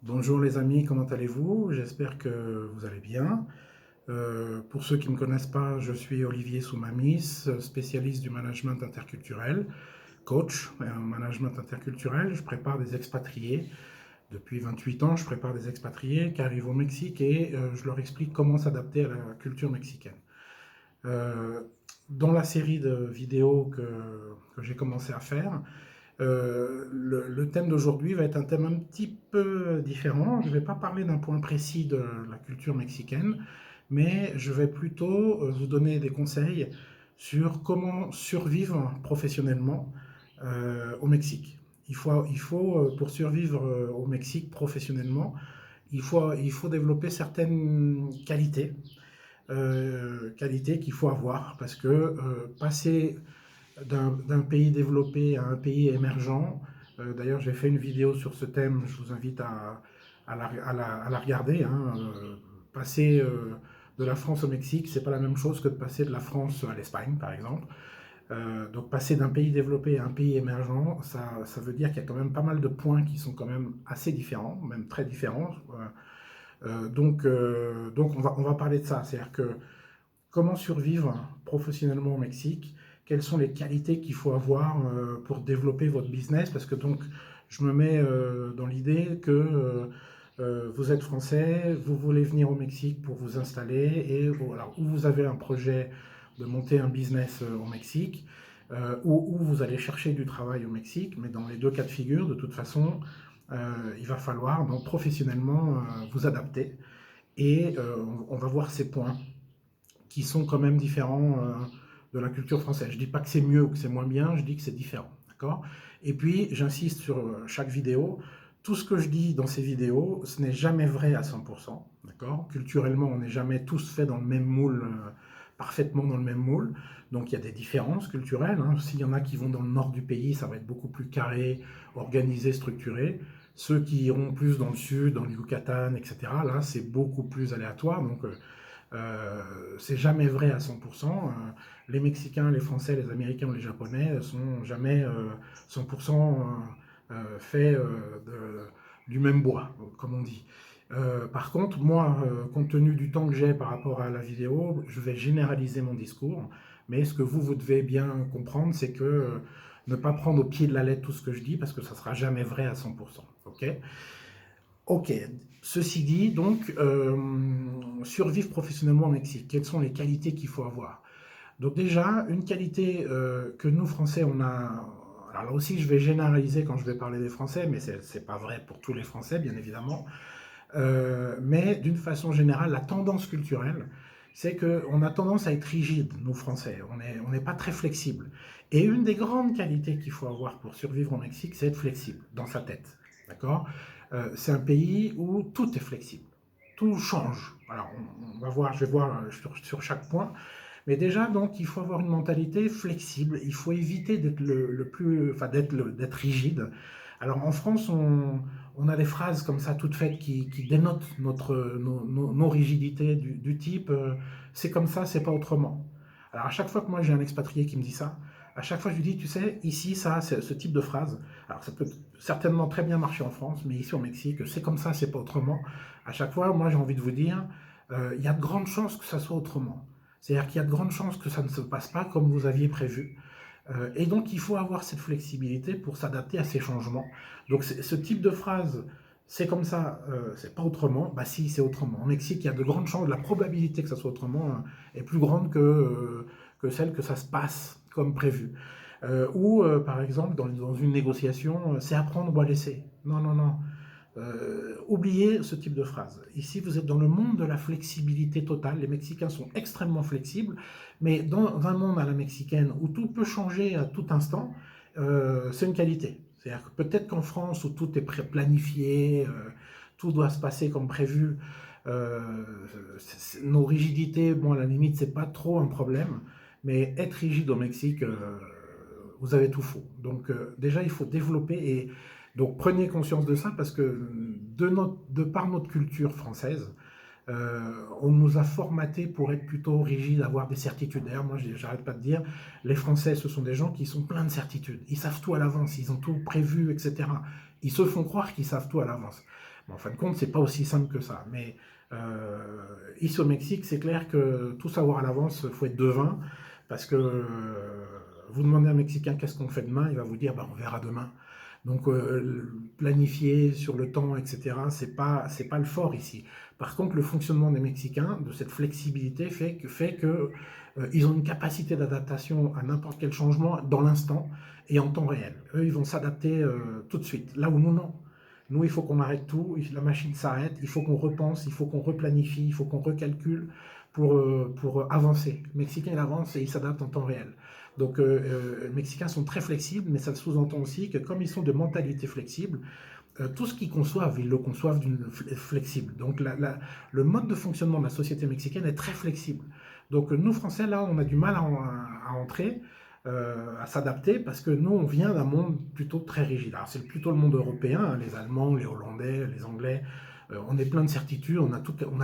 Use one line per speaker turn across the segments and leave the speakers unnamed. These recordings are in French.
Bonjour les amis, comment allez-vous? J'espère que vous allez bien. Pour ceux qui ne me connaissent pas, je suis Olivier Soumamis, spécialiste du management interculturel, coach en management interculturel. Je prépare des expatriés. Depuis 28 ans, je prépare des expatriés qui arrivent au Mexique et je leur explique comment s'adapter à la culture mexicaine. Euh, dans la série de vidéos que j'ai commencé à faire, le thème d'aujourd'hui va être un thème un petit peu différent. Je ne vais pas parler d'un point précis de la culture mexicaine, mais je vais plutôt vous donner des conseils sur comment survivre professionnellement au Mexique. Pour survivre au Mexique professionnellement, il faut développer certaines qualités qu'il faut avoir, parce que passer d'un pays développé à un pays émergent. D'ailleurs, j'ai fait une vidéo sur ce thème, je vous invite à la regarder. Hein. Passer de la France au Mexique, c'est pas la même chose que de passer de la France à l'Espagne, par exemple. Donc passer d'un pays développé à un pays émergent, ça veut dire qu'il y a quand même pas mal de points qui sont quand même assez différents, même très différents. Donc on va parler de ça, c'est-à-dire que comment survivre professionnellement au Mexique, quelles sont les qualités qu'il faut avoir pour développer votre business, parce que donc je me mets dans l'idée que vous êtes français, vous voulez venir au Mexique pour vous installer, et voilà, ou vous avez un projet de monter un business au Mexique, ou vous allez chercher du travail au Mexique, mais dans les deux cas de figure, de toute façon, il va falloir donc professionnellement vous adapter, et on va voir ces points qui sont quand même différents de la culture française. Je ne dis pas que c'est mieux ou que c'est moins bien, je dis que c'est différent. D'accord. Et puis, j'insiste sur chaque vidéo. Tout ce que je dis dans ces vidéos, ce n'est jamais vrai à 100%. D'accord. Culturellement, on n'est jamais tous faits dans le même moule, parfaitement dans le même moule. Donc, il y a des différences culturelles. Hein. S'il y en a qui vont dans le nord du pays, ça va être beaucoup plus carré, organisé, structuré. Ceux qui iront plus dans le sud, dans le Yucatan, etc., là, c'est beaucoup plus aléatoire. Donc, c'est jamais vrai à 100%. Les Mexicains, les Français, les Américains ou les Japonais sont jamais 100% faits du même bois, comme on dit. Par contre, moi, compte tenu du temps que j'ai par rapport à la vidéo, je vais généraliser mon discours. Mais ce que vous devez bien comprendre, c'est que ne pas prendre au pied de la lettre tout ce que je dis, parce que ça ne sera jamais vrai à 100%. Ok. Ok, ceci dit, donc, survivre professionnellement au Mexique, quelles sont les qualités qu'il faut avoir? Donc déjà, une qualité que nous, Français, on a... Alors là aussi, je vais généraliser quand je vais parler des Français, mais c'est pas vrai pour tous les Français, bien évidemment. Mais d'une façon générale, la tendance culturelle, c'est qu'on a tendance à être rigide, nous, Français. On n'est pas très flexible. Et une des grandes qualités qu'il faut avoir pour survivre au Mexique, c'est être flexible dans sa tête. D'accord. C'est un pays où tout est flexible. Tout change. Alors, on va voir, je vais voir sur chaque point. Mais déjà, donc, il faut avoir une mentalité flexible. Il faut éviter d'être le plus, enfin, d'être rigide. Alors, en France, on a des phrases comme ça, toutes faites, qui dénotent nos rigidités du type c'est comme ça, c'est pas autrement. Alors, à chaque fois que moi j'ai un expatrié qui me dit ça, à chaque fois je lui dis, tu sais, ici, ça, c'est ce type de phrase. Alors, ça peut certainement très bien marcher en France, mais ici au Mexique, c'est comme ça, c'est pas autrement. À chaque fois, moi j'ai envie de vous dire, il y a de grandes chances que ça soit autrement. C'est-à-dire qu'il y a de grandes chances que ça ne se passe pas comme vous aviez prévu. Et donc, il faut avoir cette flexibilité pour s'adapter à ces changements. Donc, ce type de phrase, c'est comme ça, c'est pas autrement. Bah si, c'est autrement. Au Mexique, il y a de grandes chances, la probabilité que ça soit autrement est plus grande que celle que ça se passe comme prévu. Ou, par exemple, dans une négociation, c'est à prendre ou à laisser. Non, non, non. Oubliez ce type de phrase. Ici, vous êtes dans le monde de la flexibilité totale. Les Mexicains sont extrêmement flexibles, mais dans un monde à la mexicaine où tout peut changer à tout instant, c'est une qualité. C'est-à-dire que peut-être qu'en France, où tout est planifié, tout doit se passer comme prévu, euh, nos rigidités, bon, à la limite, c'est pas trop un problème, mais être rigide au Mexique, vous avez tout faux. Donc, déjà, il faut développer et donc prenez conscience de ça parce que de par notre culture française, on nous a formaté pour être plutôt rigide, avoir des certitudes. D'ailleurs, moi, j'arrête pas de dire, les Français, ce sont des gens qui sont pleins de certitudes. Ils savent tout à l'avance, ils ont tout prévu, etc. Ils se font croire qu'ils savent tout à l'avance. Bon, en fin de compte, c'est pas aussi simple que ça. Mais ici au Mexique, c'est clair que tout savoir à l'avance, il faut être devin, parce que vous demandez à un Mexicain qu'est-ce qu'on fait demain, il va vous dire bah, on verra demain. Donc planifier sur le temps, etc., c'est pas le fort ici. Par contre, le fonctionnement des Mexicains, de cette flexibilité, fait que ils ont une capacité d'adaptation à n'importe quel changement dans l'instant et en temps réel. Eux, ils vont s'adapter tout de suite. Là où nous, non. Nous, il faut qu'on arrête tout, la machine s'arrête, il faut qu'on repense, il faut qu'on replanifie, il faut qu'on recalcule pour avancer. Le Mexicain, il avance et il s'adapte en temps réel. Donc, les Mexicains sont très flexibles, mais ça sous-entend aussi que comme ils sont de mentalité flexible, tout ce qu'ils conçoivent, ils le conçoivent d'une flexible. Donc, le mode de fonctionnement de la société mexicaine est très flexible. Donc, nous, Français, là, on a du mal à entrer, à s'adapter, parce que nous, on vient d'un monde plutôt très rigide. Alors, c'est plutôt le monde européen, hein, les Allemands, les Hollandais, les Anglais. On est plein de certitudes, on a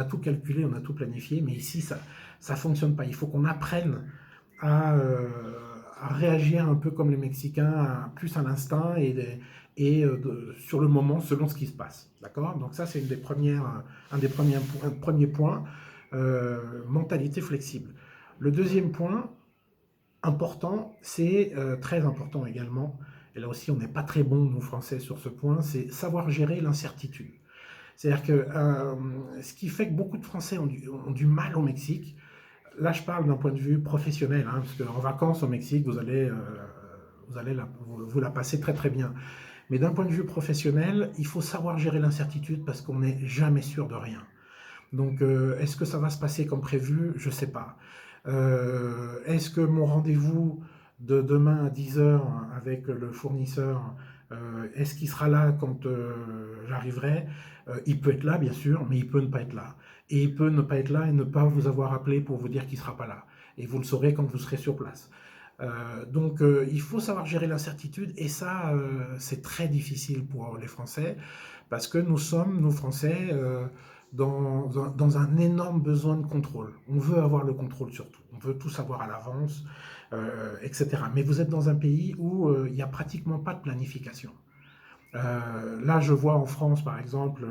tout calculé, on a tout planifié, mais ici, ça fonctionne pas. Il faut qu'on apprenne à, euh, à réagir un peu comme les Mexicains, plus à l'instinct et sur le moment, selon ce qui se passe. D'accord. Donc ça, c'est un des premiers points, mentalité flexible. Le deuxième point important, c'est très important également, et là aussi on n'est pas très bon, nous Français, sur ce point, c'est savoir gérer l'incertitude. C'est-à-dire que ce qui fait que beaucoup de Français ont du mal au Mexique, là, je parle d'un point de vue professionnel, hein, parce qu'en vacances au Mexique, vous la passer très très bien. Mais d'un point de vue professionnel, il faut savoir gérer l'incertitude parce qu'on n'est jamais sûr de rien. Donc, est-ce que ça va se passer comme prévu? Je ne sais pas. Est-ce que mon rendez-vous de demain à 10 heures avec le fournisseur, est-ce qu'il sera là quand j'arriverai? Il peut être là, bien sûr, mais il peut ne pas être là. Et il peut ne pas être là et ne pas vous avoir appelé pour vous dire qu'il ne sera pas là. Et vous le saurez quand vous serez sur place. Donc, il faut savoir gérer l'incertitude, et ça, c'est très difficile pour les Français, parce que nous sommes, nous Français, dans un énorme besoin de contrôle. On veut avoir le contrôle sur tout. On veut tout savoir à l'avance, etc. Mais vous êtes dans un pays où il n'y a pratiquement pas de planification. Là, je vois en France, par exemple,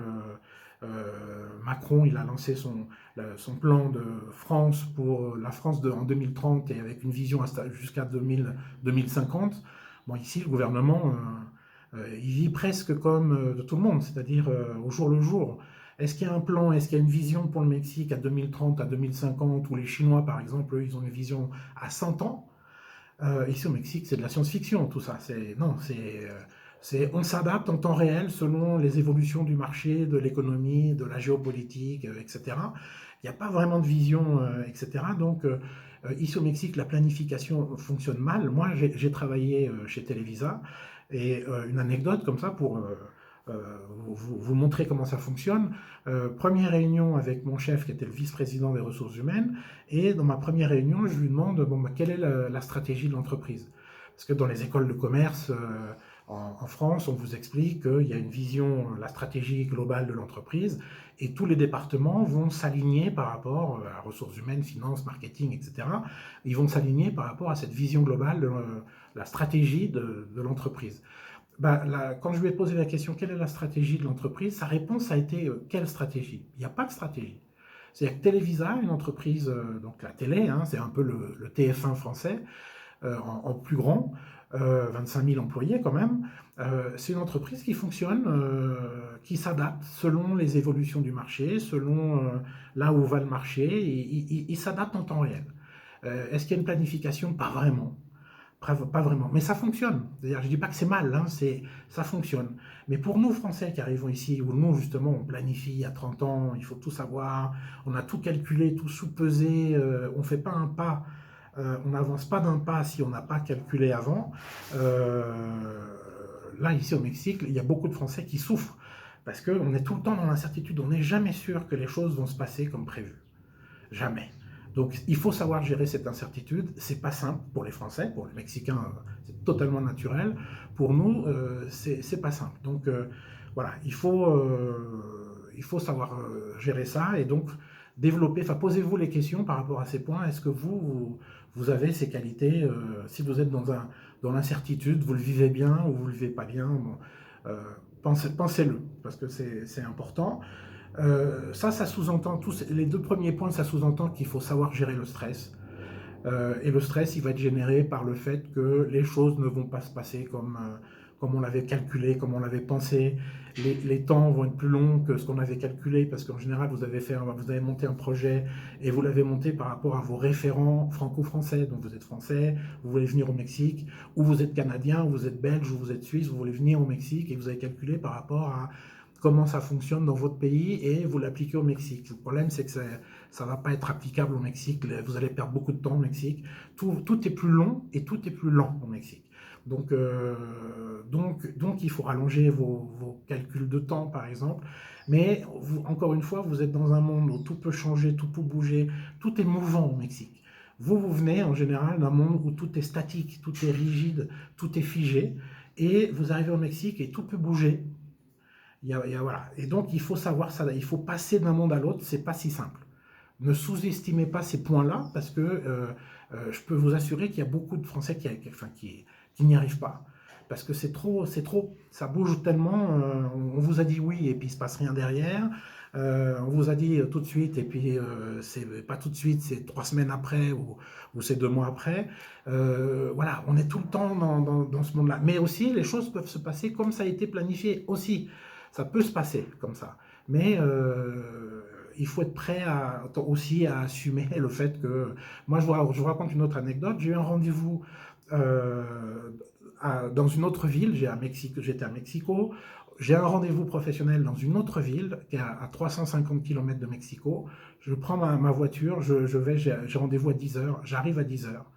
Macron, il a lancé son plan de France pour la France en 2030 et avec une vision jusqu'à 2050. Bon, ici, le gouvernement, il vit presque comme de tout le monde, c'est-à-dire au jour le jour. Est-ce qu'il y a un plan, est-ce qu'il y a une vision pour le Mexique à 2030, à 2050, ou les Chinois, par exemple, eux, ils ont une vision à 100 ans? Ici au Mexique, c'est de la science-fiction, tout ça. Non, on s'adapte en temps réel selon les évolutions du marché, de l'économie, de la géopolitique, etc. Il n'y a pas vraiment de vision, etc. Donc, ici au Mexique, la planification fonctionne mal. Moi, j'ai travaillé chez Televisa, et une anecdote comme ça pour vous montrer comment ça fonctionne. Première réunion avec mon chef qui était le vice-président des ressources humaines, et dans ma première réunion, je lui demande bon, bah, quelle est la stratégie de l'entreprise. Parce que dans les écoles de commerce en France, on vous explique qu'il y a une vision, la stratégie globale de l'entreprise, et tous les départements vont s'aligner par rapport à ressources humaines, finances, marketing, etc. Ils vont s'aligner par rapport à cette vision globale de la stratégie de l'entreprise. Bah, quand je lui ai posé la question quelle est la stratégie de l'entreprise, sa réponse a été quelle stratégie? Il n'y a pas de stratégie. C'est-à-dire que Televisa, une entreprise, donc la télé, hein, c'est un peu le TF1 français, en plus grand, 25 000 employés quand même. C'est une entreprise qui fonctionne, qui s'adapte selon les évolutions du marché, selon là où va le marché, et il s'adapte en temps réel. Est-ce qu'il y a une planification? Pas vraiment. Pas vraiment, mais ça fonctionne. C'est-à-dire, je ne dis pas que c'est mal, hein, ça fonctionne. Mais pour nous, Français, qui arrivons ici, où nous, justement, on planifie à 30 ans, il faut tout savoir, on a tout calculé, tout sous-pesé, on ne fait pas un pas, on n'avance pas d'un pas si on n'a pas calculé avant. Là, ici au Mexique, il y a beaucoup de Français qui souffrent, parce qu'on est tout le temps dans l'incertitude, on n'est jamais sûr que les choses vont se passer comme prévu. Jamais. Donc il faut savoir gérer cette incertitude. C'est pas simple pour les Français, pour les Mexicains, c'est totalement naturel. Pour nous, c'est pas simple. Donc voilà, il faut savoir gérer ça, et donc développer. Enfin, posez-vous les questions par rapport à ces points. Est-ce que vous avez ces qualités? Si vous êtes dans l'incertitude, vous le vivez bien ou vous le vivez pas bien? Bon, pensez-le, parce que c'est important. Ça sous-entend, les deux premiers points, ça sous-entend qu'il faut savoir gérer le stress. Et le stress, il va être généré par le fait que les choses ne vont pas se passer comme on l'avait calculé, comme on l'avait pensé. Les temps vont être plus longs que ce qu'on avait calculé, parce qu'en général, vous avez monté un projet et vous l'avez monté par rapport à vos référents franco-français. Donc vous êtes français, vous voulez venir au Mexique, ou vous êtes canadien, ou vous êtes belge, ou vous êtes suisse, vous voulez venir au Mexique, et vous avez calculé par rapport à comment ça fonctionne dans votre pays et vous l'appliquez au Mexique. Le problème, c'est que ça ne va pas être applicable au Mexique. Vous allez perdre beaucoup de temps au Mexique. Tout est plus long et tout est plus lent au Mexique. Donc il faut rallonger vos calculs de temps, par exemple. Mais encore une fois, vous êtes dans un monde où tout peut changer, tout peut bouger, tout est mouvant au Mexique. Vous venez en général d'un monde où tout est statique, tout est rigide, tout est figé. Et vous arrivez au Mexique et tout peut bouger. Voilà. Et donc, il faut savoir ça, il faut passer d'un monde à l'autre, c'est pas si simple. Ne sous-estimez pas ces points-là, parce que je peux vous assurer qu'il y a beaucoup de Français qui n'y arrivent pas. Parce que c'est trop, ça bouge tellement, on vous a dit oui et puis il se passe rien derrière, on vous a dit tout de suite et puis c'est pas tout de suite, c'est 3 semaines après ou c'est 2 mois après. Voilà, on est tout le temps dans ce monde-là. Mais aussi, les choses peuvent se passer comme ça a été planifié aussi. Ça peut se passer comme ça. Mais il faut être prêt aussi à assumer le fait que... Moi, je vous raconte une autre anecdote. J'ai eu un rendez-vous euh, dans une autre ville. J'étais à Mexico. J'ai un rendez-vous professionnel dans une autre ville qui est à 350 km de Mexico. Je prends ma voiture, j'ai rendez-vous à 10 heures. J'arrive à 10 heures.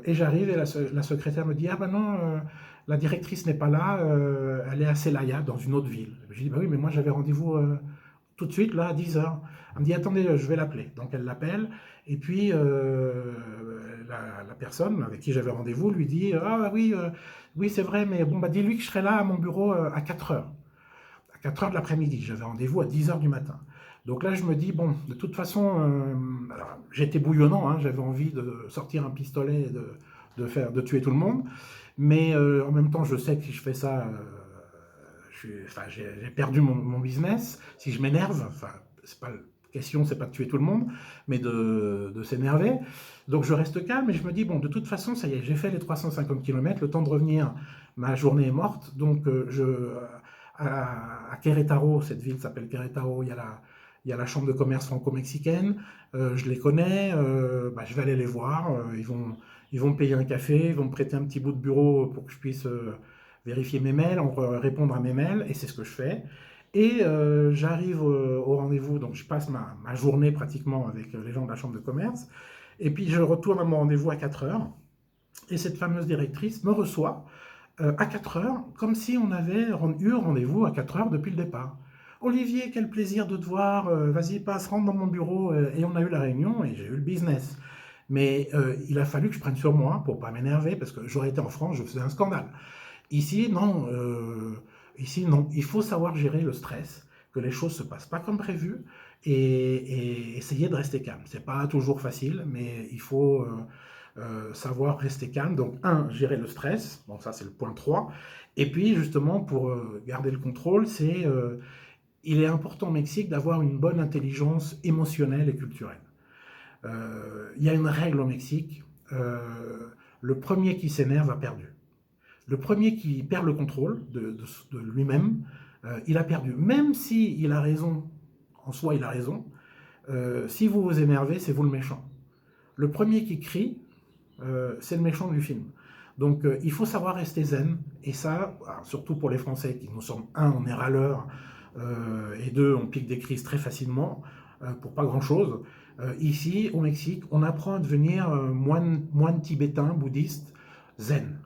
Et j'arrive et la secrétaire me dit: ah ben non, la directrice n'est pas là, elle est à Celaya, dans une autre ville. Je dis: bah oui, mais moi j'avais rendez-vous tout de suite, là, à 10 heures. Elle me dit: attendez, je vais l'appeler. Donc elle l'appelle, et puis la personne avec qui j'avais rendez-vous lui dit: ah oui, oui c'est vrai, mais bon, bah dis-lui que je serai là à mon bureau à 4 heures. À 4 heures de l'après-midi, j'avais rendez-vous à 10 heures du matin. Donc là, je me dis, bon, de toute façon, j'étais bouillonnant, hein, j'avais envie de sortir un pistolet et de tuer tout le monde. Mais en même temps, je sais que si je fais ça, j'ai perdu mon business. Si je m'énerve, enfin, c'est pas la question, c'est pas de tuer tout le monde, mais de s'énerver. Donc je reste calme et je me dis, bon, de toute façon, ça y est, j'ai fait les 350 km, le temps de revenir, ma journée est morte. Donc à Querétaro, cette ville s'appelle Querétaro, il y a la chambre de commerce franco-mexicaine, je les connais, bah, je vais aller les voir, ils vont me payer un café, ils vont me prêter un petit bout de bureau pour que je puisse vérifier mes mails, répondre à mes mails, et c'est ce que je fais. Et j'arrive au rendez-vous, donc je passe ma journée pratiquement avec les gens de la chambre de commerce, et puis je retourne à mon rendez-vous à 4 heures, et cette fameuse directrice me reçoit à 4 heures, comme si on avait eu rendez-vous à 4 heures depuis le départ. Olivier, quel plaisir de te voir, vas-y, passe, rentre dans mon bureau, et on a eu la réunion, et j'ai eu le business. Mais il a fallu que je prenne sur moi pour pas m'énerver, parce que j'aurais été en France, je faisais un scandale. Ici, non. Ici, non. Il faut savoir gérer le stress, que les choses se passent pas comme prévu, et essayer de rester calme. C'est pas toujours facile, mais il faut savoir rester calme. Donc, gérer le stress. Bon, ça, c'est le point 3. Et puis, justement, pour garder le contrôle, il est important au Mexique d'avoir une bonne intelligence émotionnelle et culturelle. Il y a une règle au Mexique, le premier qui s'énerve a perdu. Le premier qui perd le contrôle de lui-même, il a perdu. Même si il a raison, en soi il a raison, si vous vous énervez, c'est vous le méchant. Le premier qui crie, c'est le méchant du film. Donc il faut savoir rester zen, et ça, surtout pour les Français qui nous sommes, on est râleurs, et deux, on pique des crises très facilement, pour pas grand-chose. Ici, au Mexique, on apprend à devenir moine tibétain, bouddhiste, zen.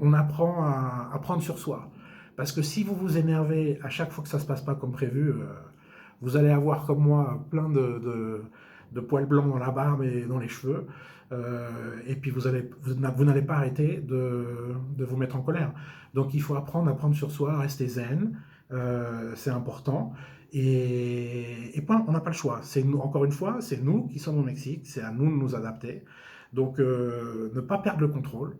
On apprend à prendre sur soi. Parce que si vous vous énervez à chaque fois que ça ne se passe pas comme prévu, vous allez avoir comme moi plein de poils blancs dans la barbe et dans les cheveux. Et puis vous n'allez pas arrêter de vous mettre en colère. Donc il faut apprendre à prendre sur soi, rester zen, c'est important. Et point, on n'a pas le choix. Encore une fois, c'est nous qui sommes au Mexique, c'est à nous de nous adapter. Donc ne pas perdre le contrôle.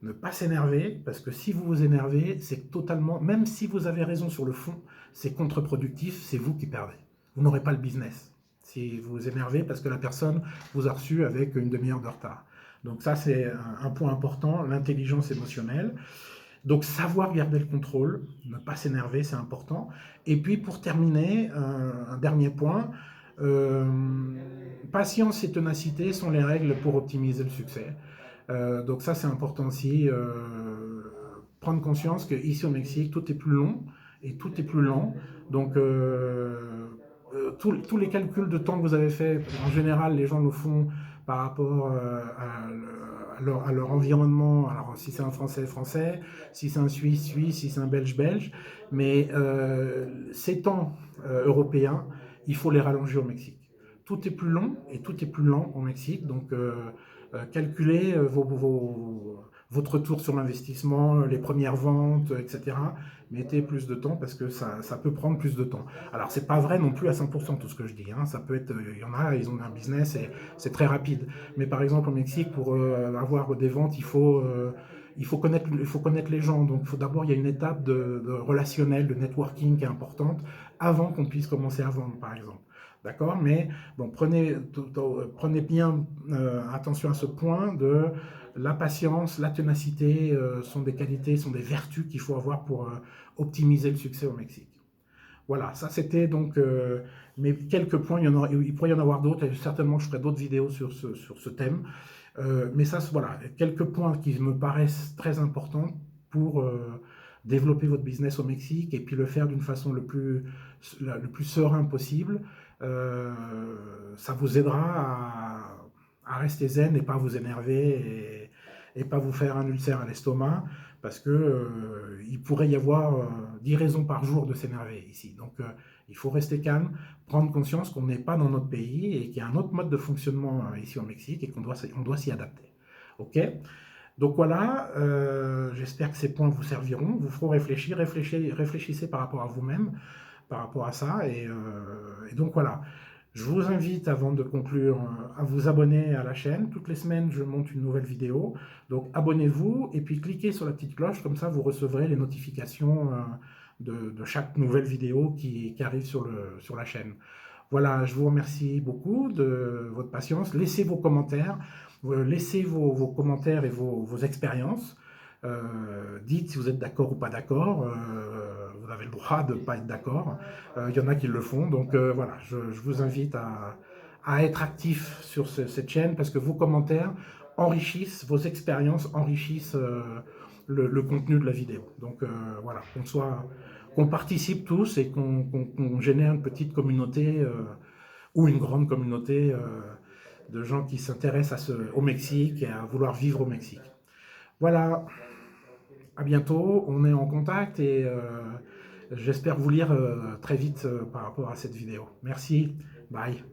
Ne pas s'énerver, parce que si vous vous énervez, c'est totalement, même si vous avez raison sur le fond, c'est contre-productif, c'est vous qui perdez. Vous n'aurez pas le business si vous vous énervez parce que la personne vous a reçu avec une demi-heure de retard. Donc ça, c'est un point important, l'intelligence émotionnelle. Donc savoir garder le contrôle, ne pas s'énerver, c'est important. Et puis pour terminer, un dernier point, euh, patience et ténacité sont les règles pour optimiser le succès. Donc ça c'est important aussi, prendre conscience qu'ici au Mexique tout est plus long et tout est plus lent. Donc tous les calculs de temps que vous avez fait, en général les gens le font par rapport à leur environnement. Alors si c'est un Français, Français, si c'est un Suisse, Suisse, si c'est un Belge, Belge. Mais ces temps européens, il faut les rallonger au Mexique. Tout est plus long et tout est plus lent au Mexique. Donc calculez votre retour sur l'investissement, les premières ventes, etc. Mettez plus de temps parce que ça peut prendre plus de temps. Alors, c'est pas vrai non plus à 100% tout ce que je dis. Hein. Ça peut être, il y en a, ils ont un business et c'est très rapide. Mais par exemple, au Mexique, pour avoir des ventes, il faut connaître les gens. Donc, d'abord, il y a une étape de relationnel, de networking qui est importante avant qu'on puisse commencer à vendre, par exemple. D'accord. Mais bon, prenez bien attention à ce point de la patience, la ténacité sont des qualités, sont des vertus qu'il faut avoir pour optimiser le succès au Mexique. Voilà, ça c'était donc mes quelques points. Il pourrait y en avoir d'autres, et certainement je ferai d'autres vidéos sur ce thème. Mais ça, voilà, quelques points qui me paraissent très importants pour développer votre business au Mexique et puis le faire d'une façon le plus serein possible. Euh, Ça vous aidera à rester zen et pas vous énerver et pas vous faire un ulcère à l'estomac parce que il pourrait y avoir 10 raisons par jour de s'énerver ici. Donc il faut rester calme, prendre conscience qu'on n'est pas dans notre pays et qu'il y a un autre mode de fonctionnement ici au Mexique et on doit s'y adapter. Ok. Donc voilà, j'espère que ces points vous serviront, vous feront réfléchir, réfléchissez par rapport à vous-même, par rapport à ça. Et donc voilà, je vous invite avant de conclure à vous abonner à la chaîne. Toutes les semaines, je monte une nouvelle vidéo. Donc abonnez-vous et puis cliquez sur la petite cloche, comme ça vous recevrez les notifications de chaque nouvelle vidéo qui arrive sur la chaîne. Voilà, je vous remercie beaucoup de votre patience. Laissez vos commentaires, laissez vos commentaires et vos expériences. Dites si vous êtes d'accord ou pas d'accord. Vous avez le droit de ne pas être d'accord. Il y en a qui le font. Donc voilà, je vous invite à être actif sur cette chaîne parce que vos commentaires enrichissent, vos expériences enrichissent le contenu de la vidéo. Donc voilà, qu'on participe tous et qu'on génère une petite communauté ou une grande communauté de gens qui s'intéressent au Mexique et à vouloir vivre au Mexique. Voilà, à bientôt, on est en contact et j'espère vous lire très vite par rapport à cette vidéo. Merci, bye.